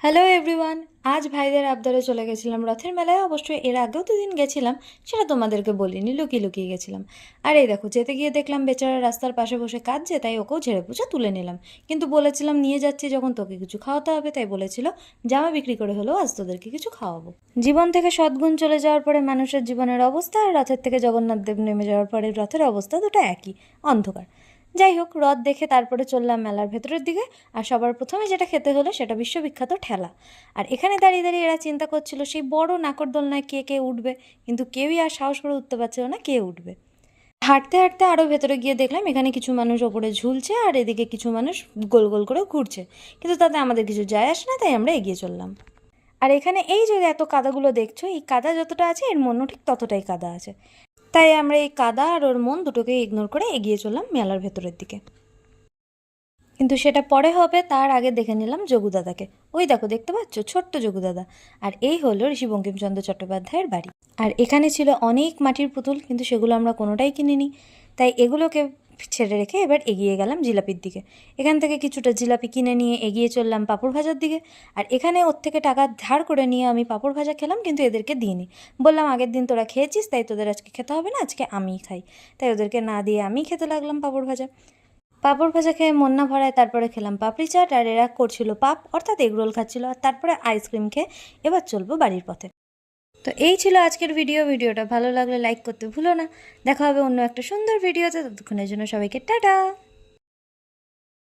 Hello everyone. আজ ভাইদের আবদারে চলে গেছিলাম রথের মেলায়। অবশ্যই এর আগেও দুদিন গেছিলাম, সেটা তোমাদেরকে বলিনি, লুকিয়ে লুকিয়ে গেছিলাম। আর এই দেখো, যেতে গিয়ে দেখলাম বেচারা রাস্তার পাশে বসে কাঁদছে, তাই ওকেও ঝেড়ে পুছে তুলে নিলাম। কিন্তু বলেছিলাম নিয়ে যাচ্ছি যখন তোকে কিছু খাওয়াতে হবে, তাই বলেছিল জামা বিক্রি করে হলেও আজ তোদেরকে কিছু খাওয়াবো। জীবন থেকে সদ্গুণ চলে যাওয়ার পরে মানুষের জীবনের অবস্থা, আর রথের থেকে জগন্নাথ দেব নেমে যাওয়ার পরে রথের অবস্থা দুটো একই, অন্ধকার। যাই হোক, রথ দেখে তারপরে চললাম মেলার ভেতরের দিকে। আর সবার প্রথমে যেটা খেতে হলো সেটা বিশ্ববিখ্যাত ঠেলা। আর এখানে দাঁড়িয়ে দাঁড়িয়ে এরা চিন্তা করছিল সেই বড় নাকরদোলনায় কে কে উঠবে, কিন্তু কেউই আর সাহস করে উঠতে পারছিল না কে উঠবে। হাঁটতে হাঁটতে আরও ভেতরে গিয়ে দেখলাম এখানে কিছু মানুষ ওপরে ঝুলছে আর এদিকে কিছু মানুষ গোল গোল করে ঘুরছে, কিন্তু তাতে আমাদের কিছু যায় আসে না, তাই আমরা এগিয়ে চললাম। আর এখানে এই যে এত কাদাগুলো দেখছো, এই কাদা যতটা আছে এর মনও ঠিক ততটাই কাদা আছে। তাই আমরা এই কাদা আর ওর মন দুটোকে ইগনোর করে এগিয়ে চললাম মেলার ভেতরের দিকে। কিন্তু সেটা পরে হবে, তার আগে দেখে নিলাম যোগুদাদাকে। ওই দেখো, দেখতে পাচ্ছ ছোট্ট যোগুদাদা। আর এই হলো ঋষি বঙ্কিমচন্দ্র চট্টোপাধ্যায়ের বাড়ি। আর এখানে ছিল অনেক মাটির পুতুল, কিন্তু সেগুলো আমরা কোনোটাই কিনিনি। তাই এগুলোকে ছেড়ে রেখে এবার এগিয়ে গেলাম জিলাপির দিকে। এখান থেকে কিছুটা জিলাপি কিনে নিয়ে এগিয়ে চললাম পাঁপড় ভাজার দিকে। আর এখানে ওর থেকে টাকা ধার করে নিয়ে আমি পাঁপড় ভাজা খেলাম, কিন্তু এদেরকে দিইনি। বললাম আগের দিন তোরা খেয়েছিস, তাই তোদের আজকে খেতে হবে না, আজকে আমিই খাই। তাই ওদেরকে না দিয়ে আমি খেতে লাগলাম পাঁপড় ভাজা। পাঁপড় ভাজা খেয়ে মন না ভরায় তারপরে খেলাম পাপড়ি চাট, আর এরা করছিল পাপ অর্থাৎ এগরোল খাচ্ছিল। আর তারপরে আইসক্রিম খেয়ে এবার চলবো বাড়ির পথে। তো এই ছিল আজকের ভিডিওটা ভালো লাগলে লাইক করতে ভুলো না। দেখা হবে অন্য একটা সুন্দর ভিডিওতে, ততক্ষণের জন্য সবাইকে টাটা।